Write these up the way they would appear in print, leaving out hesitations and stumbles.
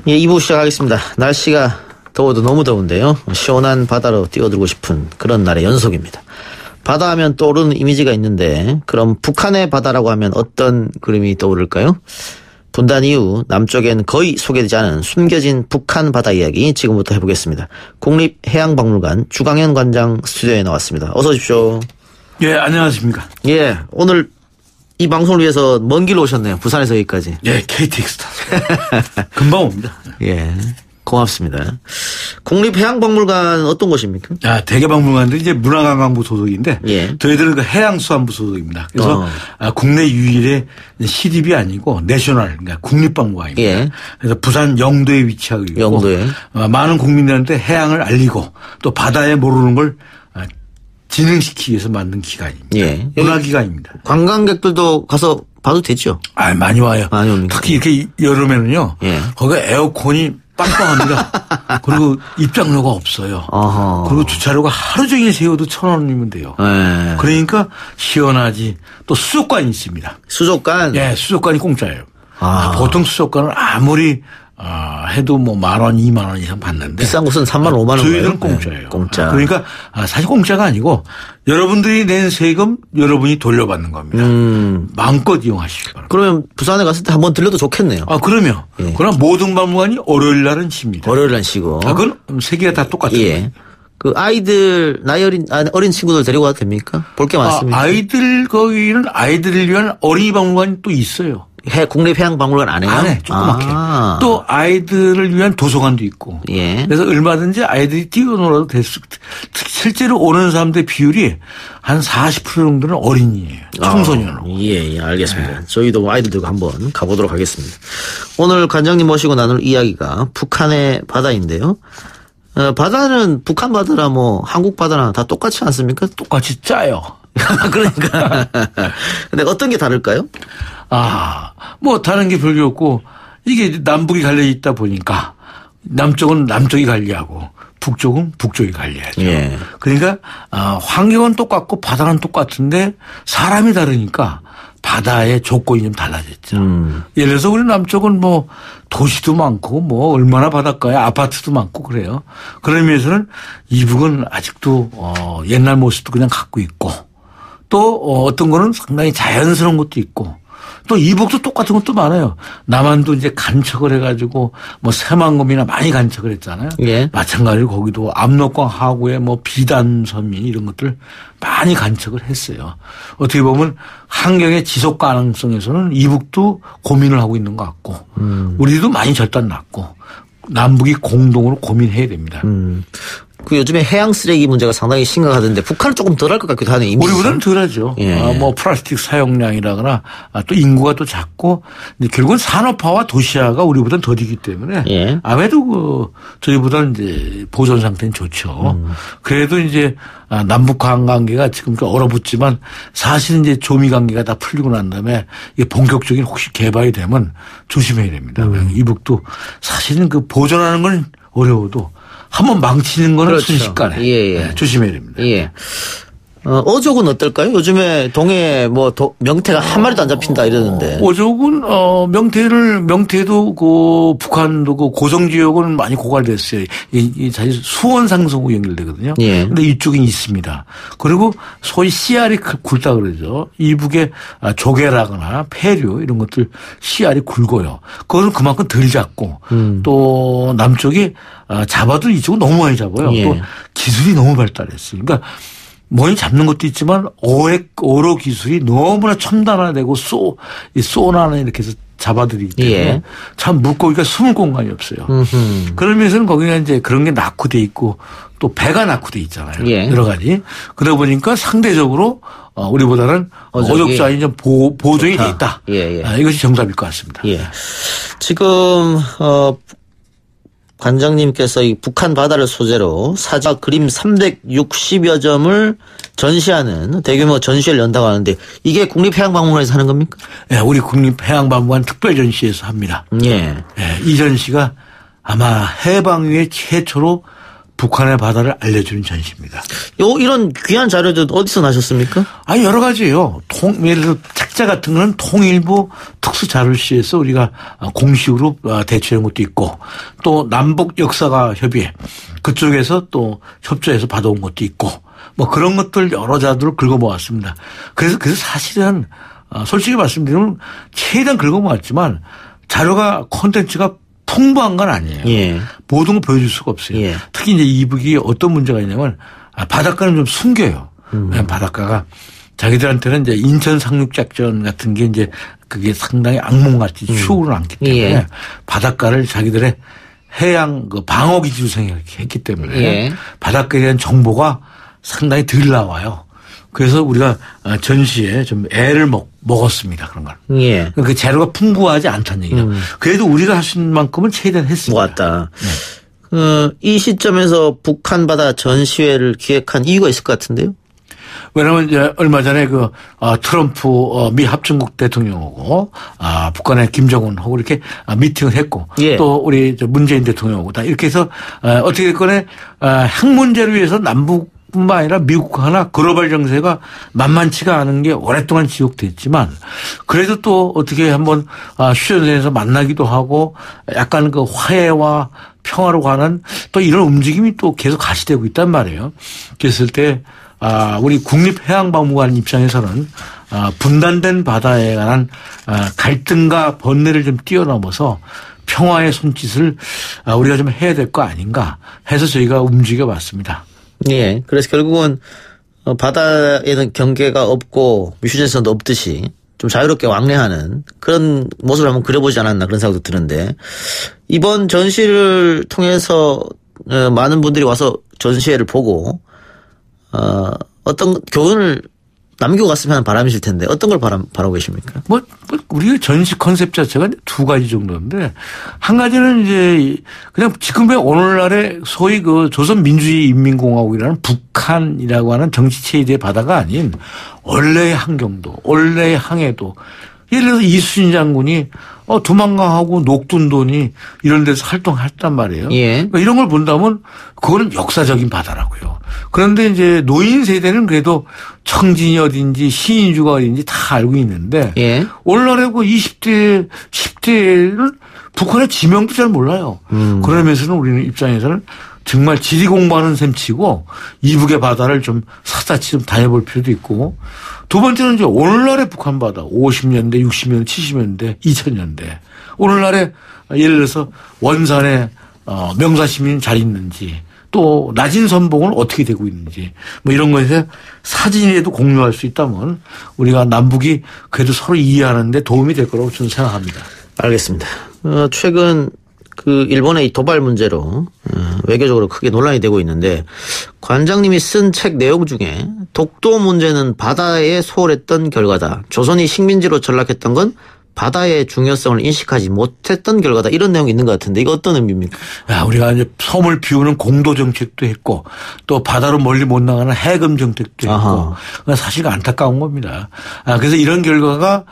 예, 2부 시작하겠습니다. 날씨가 더워도 너무 더운데요. 시원한 바다로 뛰어들고 싶은 그런 날의 연속입니다. 바다 하면 떠오르는 이미지가 있는데 그럼 북한의 바다라고 하면 어떤 그림이 떠오를까요? 분단 이후 남쪽엔 거의 소개되지 않은 숨겨진 북한 바다 이야기 지금부터 해보겠습니다. 국립해양박물관 주강현 관장 스튜디오에 나왔습니다. 어서 오십시오. 예, 안녕하십니까. 예, 오늘 이 방송을 위해서 먼 길 오셨네요. 부산에서 여기까지. 예, KTX 타서. 금방 옵니다. 예, 고맙습니다. 국립해양박물관 어떤 곳입니까? 아, 대개박물관도 이제 문화관광부 소속인데, 예. 저희들은 그 해양수산부 소속입니다. 그래서 국내 유일의 시립이 아니고 내셔널, 그러니까 국립박물관입니다. 예. 그래서 부산 영도에 위치하고 있고, 영도에. 많은 국민들한테 해양을 알리고 또 바다에 모르는 걸 진흥시키기 위해서 만든 기관입니다. 예. 문화기관입니다. 관광객들도 가서 봐도 되죠? 아, 많이 와요. 많이 옵니까? 특히 이렇게 여름에는요. 예. 거기가 에어컨이 빵빵합니다. 그리고 입장료가 없어요. 어허. 그리고 주차료가 하루 종일 세워도 1,000원이면 돼요. 예. 그러니까 시원하지. 또 수족관이 있습니다. 수족관? 예, 수족관이 공짜예요. 보통 수족관은 아무리 해도 뭐 10,000원, 20,000원 이상 받는데. 비싼 곳은 30,000원, 50,000원. 저희들은 공짜예요. 네, 공짜. 그러니까 사실 공짜가 아니고 여러분들이 낸 세금 여러분이 돌려받는 겁니다. 마음껏 이용하시기 바랍니다. 그러면 부산에 갔을 때 한번 들려도 좋겠네요. 그러면. 예. 그러나 모든 박물관이 월요일 날은 쉽니다. 월요일 날 쉬고. 그건 세 개가 다 똑같아요. 예. 그 아이들, 나이 어린 친구들 데리고 가도 됩니까? 볼 게 많습니다. 아이들 거기는 아이들을 위한 어린이 박물관이 또 있어요. 국립해양박물관 안에요? 안에 조그맣게. 또 아이들을 위한 도서관도 있고. 예. 그래서 얼마든지 아이들이 뛰어놀아도 될 수. 실제로 오는 사람들의 비율이 한 40% 정도는 어린이에요. 청소년으로. 예, 알겠습니다. 예. 저희도 아이들 들고 한번 가보도록 하겠습니다. 오늘 관장님 모시고 나눌 이야기가 북한의 바다인데요. 바다는 북한 바다나 뭐 한국 바다나 다 똑같지 않습니까? 똑같이 짜요. 그러니까. 근데 어떤 게 다를까요? 뭐 다른 게 별게 없고 이게 남북이 갈려 있다 보니까 남쪽은 남쪽이 관리하고 북쪽은 북쪽이 관리하죠. 예. 그러니까 환경은 똑같고 바다는 똑같은데 사람이 다르니까 바다의 조건이 좀 달라졌죠. 예를 들어서 우리 남쪽은 뭐 도시도 많고 뭐 얼마나 바닷가에 아파트도 많고 그래요. 그런 의미에서는 이북은 아직도 옛날 모습도 그냥 갖고 있고 또 어떤 거는 상당히 자연스러운 것도 있고 또 이북도 똑같은 것도 많아요. 남한도 이제 간척을 해가지고 뭐 새만금이나 많이 간척을 했잖아요. 예. 마찬가지로 거기도 압록강 하구에 뭐 비단섬이 이런 것들 많이 간척을 했어요. 어떻게 보면 환경의 지속 가능성에서는 이북도 고민을 하고 있는 것 같고 우리도 많이 절단 났고 남북이 공동으로 고민해야 됩니다. 그 요즘에 해양 쓰레기 문제가 상당히 심각하던데 북한은 조금 덜할 것 같기도 하네요. 우리보다는 덜하죠. 예. 뭐 플라스틱 사용량이라거나 또 인구가 또 작고 근데 결국은 산업화와 도시화가 우리보다는 더디기 때문에 예. 아무래도 저희보다는 이제 보존 상태는 좋죠. 그래도 이제 남북 관계가 지금 얼어붙지만 사실은 이제 조미 관계가 다 풀리고 난 다음에 이게 본격적인 혹시 개발이 되면 조심해야 됩니다. 이북도 사실은 그 보존하는 건 어려워도 한번 망치는 거는 그렇죠. 순식간에 예. 조심해야 됩니다. 예. 어족은 어떨까요? 요즘에 동해 뭐 명태가 한 마리도 안 잡힌다 이러는데. 어족은 명태도 그 북한도 그 고성 지역은 많이 고갈됐어요. 이 사실 수원 상수구 연결되거든요. 예. 근데 이쪽이 있습니다. 그리고 소위 씨알이 굵다 그러죠. 이북에 조개라거나 폐류 이런 것들 씨알이 굵어요. 그거는 그만큼 덜 잡고 또 남쪽이 잡아도 이쪽은 너무 많이 잡아요. 예. 또 기술이 너무 발달했어요. 그러니까 뭐니 잡는 것도 있지만 어로 기술이 너무나 첨단화되고 쏘나는 이렇게 해서 잡아들이기 때문에 예. 참 물고기가 숨을 공간이 없어요. 그런 면에서는 거기가 이제 그런 게 낙후돼 있고 또 배가 낙후돼 있잖아요. 예. 여러 가지. 그러다 보니까 상대적으로 우리보다는 어족자이 좀 보존이 돼 있다. 예. 이것이 정답일 것 같습니다. 예. 지금 관장님께서 이 북한 바다를 소재로 사자 그림 360여 점을 전시하는 대규모 전시회를 연다고 하는데 이게 국립해양박물관에서 하는 겁니까? 네, 우리 국립해양박물관 특별전시에서 합니다. 예. 네, 이 전시가 아마 해방 이후에 최초로 북한의 바다를 알려주는 전시입니다. 이런 귀한 자료들 어디서 나셨습니까? 여러 가지예요. 예를 들어 책자 같은 거는 통일부 특수자료실에서 우리가 공식으로 대체한 것도 있고 또 남북 역사가 협의회 그쪽에서 또 협조해서 받아온 것도 있고 뭐 그런 것들 여러 자료를 긁어모았습니다. 그래서 사실은 솔직히 말씀드리면 최대한 긁어모았지만 자료가 콘텐츠가 풍부한 건 아니에요. 예. 모든 걸 보여줄 수가 없어요. 예. 특히 이제 이북이 어떤 문제가 있냐면 바닷가는 좀 숨겨요. 바닷가가 자기들한테는 이제 인천 상륙작전 같은 게 이제 그게 상당히 악몽같이 추억으로 남기 때문에 예. 바닷가를 자기들의 해양 그 방어기지로 생각했기 때문에 예. 바닷가에 대한 정보가 상당히 덜 나와요. 그래서 우리가 전시에 좀 애를 먹었습니다. 그런 걸. 예. 그 자료가 풍부하지 않다는 얘기죠. 그래도 우리가 할 수 있는 만큼은 최대한 했습니다. 모았다. 네. 이 시점에서 북한 바다 전시회를 기획한 이유가 있을 것 같은데요. 왜냐하면 이제 얼마 전에 그 트럼프 미 합중국 대통령하고 북한의 김정은하고 이렇게 미팅을 했고 예. 또 우리 문재인 대통령하고 다 이렇게 해서 어떻게 됐건에 핵 문제를 위해서 남북 뿐만 아니라 미국하나 글로벌 정세가 만만치가 않은 게 오랫동안 지속됐지만 그래도 또 어떻게 한번 휴전선에서 만나기도 하고 약간 그 화해와 평화로 가는 또 이런 움직임이 또 계속 가시되고 있단 말이에요. 그랬을 때 우리 국립해양박물관 입장에서는 분단된 바다에 관한 갈등과 번뇌를 좀 뛰어넘어서 평화의 손짓을 우리가 좀 해야 될 거 아닌가 해서 저희가 움직여 봤습니다. 예. 그래서 결국은 바다에는 경계가 없고 휴전선도 없듯이 좀 자유롭게 왕래하는 그런 모습을 한번 그려보지 않았나 그런 생각도 드는데 이번 전시를 통해서 많은 분들이 와서 전시회를 보고 어떤 교훈을 남기고 갔으면 하는 바람이실 텐데 어떤 걸 바라고 계십니까? 우리가 전시 컨셉 자체가 두 가지 정도인데 한 가지는 이제 그냥 지금의 오늘날의 소위 그 조선민주주의인민공화국이라는 북한이라고 하는 정치체제의 바다가 아닌 원래의 환경도 원래의 항해도 예를 들어서 이순신 장군이 두만강하고 녹둔도니 이런 데서 활동했단 말이에요. 예. 그러니까 이런 걸 본다면 그거는 역사적인 바다라고요. 그런데 이제 노인 세대는 그래도 청진이 어딘지 신인주가 어딘지 다 알고 있는데 예. 오늘날에 그 20대, 10대는 북한의 지명도 잘 몰라요. 그러면서는 우리는 입장에서는 정말 지리 공부하는 셈치고 이북의 바다를 좀 샅샅이 좀 다녀볼 필요도 있고 두 번째는 이제 오늘날의 북한 바다 50년대, 60년대, 70년대, 2000년대 오늘날에 예를 들어서 원산에 명사시민 잘 있는지 또 낮은 선봉은 어떻게 되고 있는지 뭐 이런 것에 사진이라도 공유할 수 있다면 우리가 남북이 그래도 서로 이해하는 데 도움이 될 거라고 저는 생각합니다. 알겠습니다. 최근 그 일본의 이 도발 문제로 외교적으로 크게 논란이 되고 있는데 관장님이 쓴 책 내용 중에 독도 문제는 바다에 소홀했던 결과다. 조선이 식민지로 전락했던 건 바다의 중요성을 인식하지 못했던 결과다. 이런 내용이 있는 것 같은데 이거 어떤 의미입니까? 우리가 이제 섬을 비우는 공도 정책도 했고 또 바다로 멀리 못 나가는 해금 정책도 했고 사실 안타까운 겁니다. 그래서 이런 결과가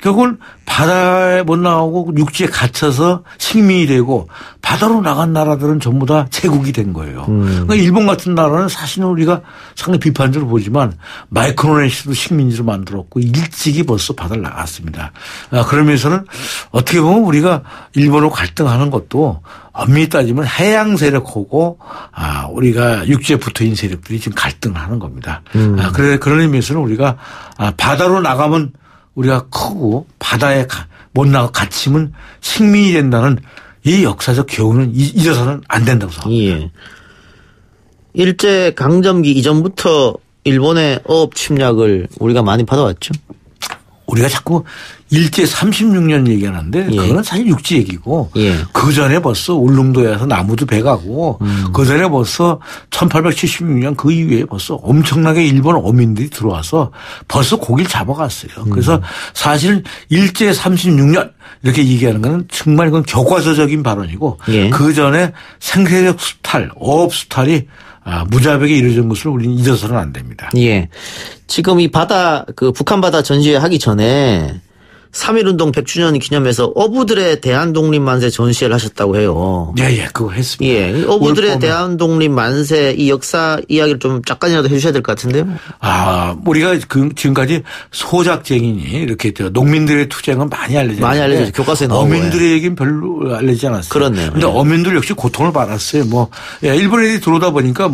결국은 바다에 못 나가고 육지에 갇혀서 식민이 되고 바다로 나간 나라들은 전부 다 제국이 된 거예요. 그러니까 일본 같은 나라는 사실은 우리가 상당히 비판적으로 보지만 마이크로네시아도 식민지로 만들었고 일찍이 벌써 바다를 나갔습니다. 그러면서는 어떻게 보면 우리가 일본으로 갈등하는 것도 엄밀히 따지면 해양 세력하고 우리가 육지에 붙어있는 세력들이 지금 갈등하는 겁니다. 그런 의미에서는 우리가 바다로 나가면 우리가 크고 바다에 못 나가 갇히면 식민이 된다는 이 역사적 교훈은 잊어서는 안 된다고 생각합니다. 예. 일제 강점기 이전부터 일본의 어업 침략을 우리가 많이 받아왔죠. 우리가 자꾸 일제 36년 얘기하는데 그건 사실 육지 얘기고 그 전에 벌써 울릉도에서 나무도 배가고 그 전에 벌써 1876년 그 이후에 벌써 엄청나게 일본 어민들이 들어와서 벌써 고기를 잡아갔어요. 그래서 사실 일제 36년 이렇게 얘기하는 건 정말 이건 교과서적인 발언이고 그 전에 생태적 수탈, 어업 수탈이 무자백에 이루어진 것을 우리는 잊어서는 안 됩니다. 예. 지금 이 바다, 북한 바다 전시회 하기 전에 3.1운동 100주년 기념해서 어부들의 대한독립만세 전시회를 하셨다고 해요. 예, 그거 했습니다. 예, 어부들의 대한독립만세 이 역사 이야기를 좀 잠깐이라도 해주셔야 될 것 같은데요. 우리가 지금까지 소작쟁이니 이렇게 농민들의 투쟁은 많이 알려졌는데 많이 알려졌죠. 교과서에 나오고. 어민들의 얘기는 별로 알려지지 않았어요. 그렇네요. 근데 어민들 역시 고통을 받았어요. 일본 애들이 들어오다 보니까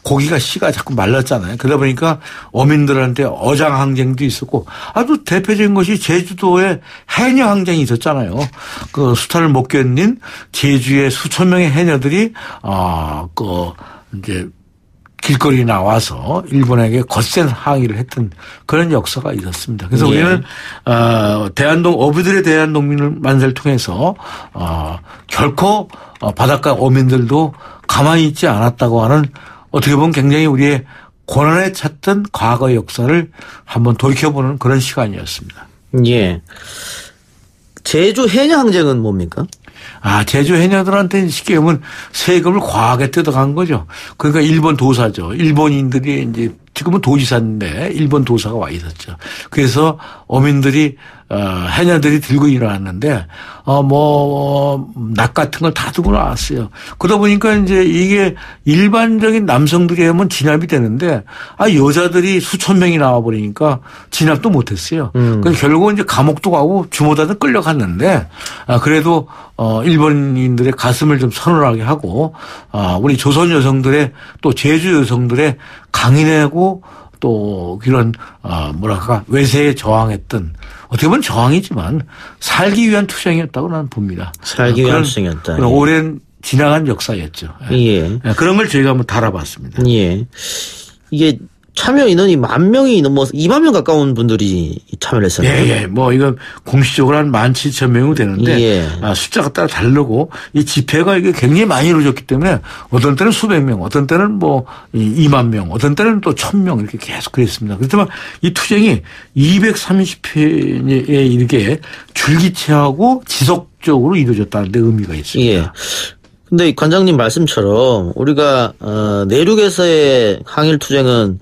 고기가 씨가 자꾸 말랐잖아요. 그러다 보니까 어민들한테 어장항쟁도 있었고 아주 대표적인 것이 제주도에 해녀항쟁이 있었잖아요. 그 수탈을 못 견딘 제주의 수천 명의 해녀들이 이제 길거리에 나와서 일본에게 거센 항의를 했던 그런 역사가 있었습니다. 그래서 우리는 어부들의 대한독립만세를 통해서 결코 바닷가 어민들도 가만히 있지 않았다고 하는 어떻게 보면 굉장히 우리의 고난에 찼던 과거의 역사를 한번 돌이켜보는 그런 시간이었습니다. 예. 제주 해녀항쟁은 뭡니까? 제주 해녀들한테는 쉽게 보면 세금을 과하게 뜯어간 거죠. 그러니까 일본 도사죠. 일본인들이 이제 지금은 도지사인데 일본 도사가 와 있었죠. 그래서 어민들이 해녀들이 들고 일어났는데 낫 같은 걸 다 들고 나왔어요. 그러다 보니까 이제 이게 일반적인 남성들이 하면 진압이 되는데 여자들이 수천 명이 나와 버리니까 진압도 못 했어요. 그래서 결국은 이제 감옥도 가고 주모다도 끌려갔는데 그래도 일본인들의 가슴을 좀 서늘하게 하고 우리 조선 여성들의 또 제주 여성들의 강인하고 또 그런 외세에 저항했던 어떻게 보면 저항이지만 살기 위한 투쟁이었다고 나는 봅니다. 살기 위한 투쟁이었다. 그런 오랜 지나간 역사였죠. 예. 그런 걸 저희가 한번 달아봤습니다. 예. 이게 참여 인원이 10,000명이 넘어서 2만 명 가까운 분들이 참여를 했었네요. 예. 이건 공식적으로 한 17,000명이 되는데 숫자가 따라 다르고 이 집회가 이게 굉장히 많이 이루어졌기 때문에 어떤 때는 수백 명, 어떤 때는 2만 명, 어떤 때는 또 1,000명 이렇게 계속 그랬습니다. 그렇지만 이 투쟁이 230회에 이렇게 줄기차고 지속적으로 이루어졌다는 데 의미가 있습니다. 예. 근데 관장님 말씀처럼 우리가 내륙에서의 항일 투쟁은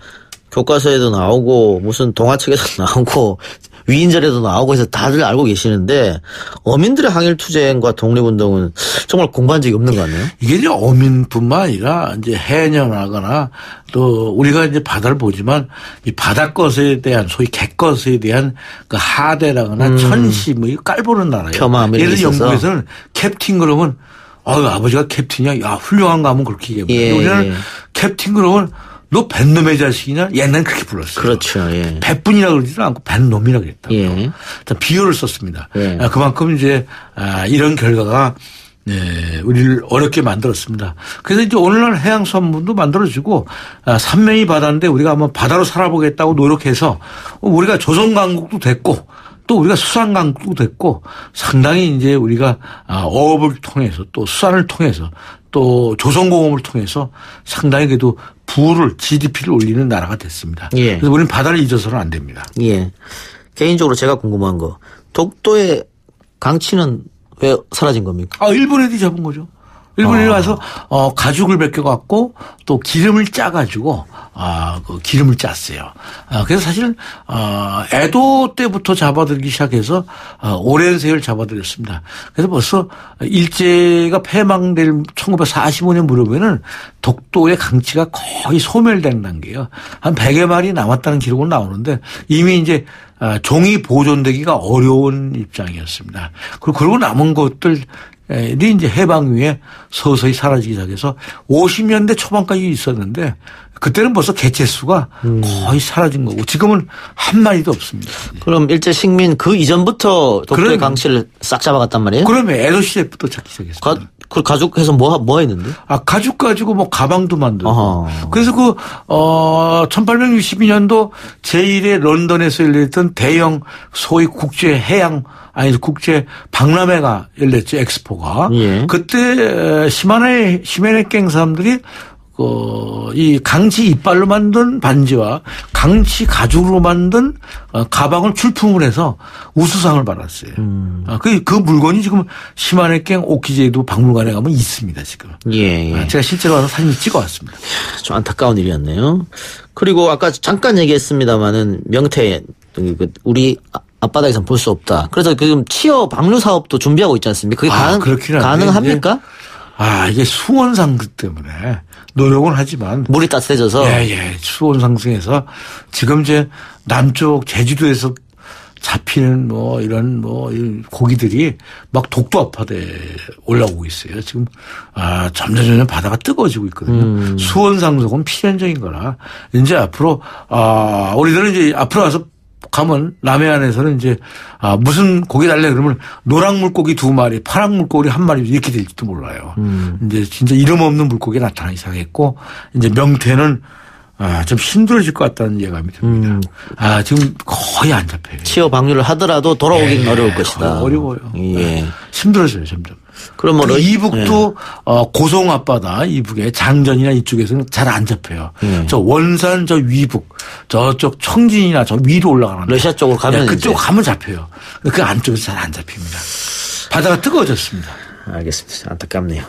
교과서에도 나오고 무슨 동화책에도 나오고 위인전에도 나오고 해서 다들 알고 계시는데 어민들의 항일 투쟁과 독립운동은 정말 공부한 적이 없는 것 같네요. 이게 이제 어민뿐만 아니라 이제 해녀나거나 또 우리가 이제 바다를 보지만 이 바닷것에 대한 소위 갯것에 대한 그 하대라거나 천시 깔보는 나라예요. 폄하 예를 들어 영국에서는 캡틴 그러면 아버지가 캡틴이야. 야, 훌륭한 거 하면 그렇게 얘기해요. 우리는 캡틴 그러면 너 뱃놈의 자식이냐? 옛날엔 그렇게 불렀어요. 그렇죠. 예. 뱃분이라고 그러지도 않고 뱃놈이라고 그랬다고. 예. 비유를 썼습니다. 예. 그만큼 이제 이런 결과가 우리를 어렵게 만들었습니다. 그래서 이제 오늘날 해양수산물도 만들어지고 삼면이 바다인데 우리가 한번 바다로 살아보겠다고 노력해서 우리가 조선강국도 됐고 또 우리가 수산강국도 됐고 상당히 이제 우리가 어업을 통해서 또 수산을 통해서 또 조선공업을 통해서 상당히 그래도 GDP를 올리는 나라가 됐습니다. 예. 그래서 우리는 바다를 잊어서는 안 됩니다. 예. 개인적으로 제가 궁금한 거 독도의 강치는 왜 사라진 겁니까? 일본 애들이 잡은 거죠. 일본에 와서 가죽을 벗겨갖고 또 기름을 짜가지고 그 기름을 짰어요. 그래서 사실 에도 때부터 잡아들기 시작해서 오랜 세월 잡아들였습니다. 그래서 벌써 일제가 패망될 1945년 무렵에는 독도의 강치가 거의 소멸되는 단계예요. 한 100여 마리 남았다는 기록은 나오는데 이미 이제 종이 보존되기가 어려운 입장이었습니다. 그리고 남은 것들 이제 해방 후에 서서히 사라지기 시작해서 50년대 초반까지 있었는데 그때는 벌써 개체수가 거의 사라진 거고 지금은 한 마리도 없습니다. 그럼 일제 식민 그 이전부터 독도의 강치를 싹 잡아갔단 말이에요? 그러면 에도 시대부터 잡기 시작했습니다. 그 가죽해서 뭐 했는데? 가죽 가지고 가방도 만들고. 그래서 1862년도 제1회 런던에서 열렸던 대형 소위 국제 박람회가 열렸죠. 엑스포가. 예. 그때 시마네갱 사람들이 이 강치 이빨로 만든 반지와 강치 가죽으로 만든 가방을 출품을 해서 우수상을 받았어요. 그 물건이 지금 시마네갱 오키제도 박물관에 가면 있습니다, 지금. 예. 제가 실제로 와서 사진 찍어왔습니다. 좀 안타까운 일이었네요. 그리고 아까 잠깐 얘기했습니다마는 명태, 우리 앞바다에선 볼 수 없다. 그래서 지금 치어 방류 사업도 준비하고 있지 않습니까? 그게 가능합니까? 이게 수온 상승 때문에 노력은 하지만 물이 따뜻해져서 수온 상승해서 지금 이제 남쪽 제주도에서 잡히는 이런 고기들이 막 독도 앞바다에 올라오고 있어요. 지금 점점 바다가 뜨거워지고 있거든요. 수온 상승은 필연적인 거라 이제 앞으로 우리들은 이제 앞으로 와서 가면 남해안에서는 이제 무슨 고기 달래 그러면 노랑 물고기 2마리, 파랑 물고기 1마리 이렇게 될지도 몰라요. 이제 진짜 이름 없는 물고기가 나타나기 시작했고 이제 명태는 좀 힘들어질 것 같다는 예감이 듭니다. 지금 거의 안 잡혀요. 치어 방류를 하더라도 돌아오긴 어려울 것이다. 어려워요. 힘들어져요, 점점. 그럼 이북도 고성 앞바다 이북에 장전이나 이쪽에서는 잘 안 잡혀요. 저 원산 저 위북 저쪽 청진이나 저 위로 올라가는 러시아 쪽으로 가면 그쪽 가면 잡혀요. 그 안쪽에서 잘 안 잡힙니다. 바다가 뜨거워졌습니다. 알겠습니다. 안타깝네요.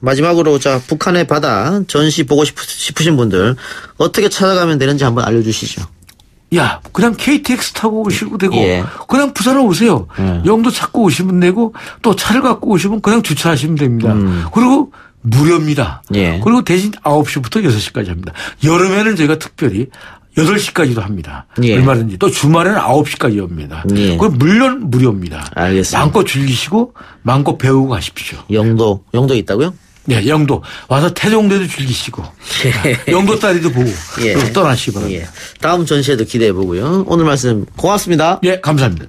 마지막으로 북한의 바다 전시 보고 싶으신 분들 어떻게 찾아가면 되는지 한번 알려주시죠. 그냥 KTX 타고 오시고 되고 그냥 부산에 오세요. 영도 찾고 오시면 되고 또 차를 갖고 오시면 그냥 주차하시면 됩니다. 그리고 무료입니다. 그리고 대신 9시부터 6시까지 합니다. 여름에는 저희가 특별히 8시까지도 합니다. 얼마든지. 또 주말에는 9시까지 옵니다. 그럼 물론 무료입니다. 알겠습니다. 마음껏 즐기시고 마음껏 배우고 가십시오. 영도 있다고요? 네, 영도. 와서 태종대도 즐기시고 영도 다리도 보고 그리고 떠나시기 바랍니다. 다음 전시회도 기대해 보고요. 오늘 말씀 고맙습니다. 감사합니다.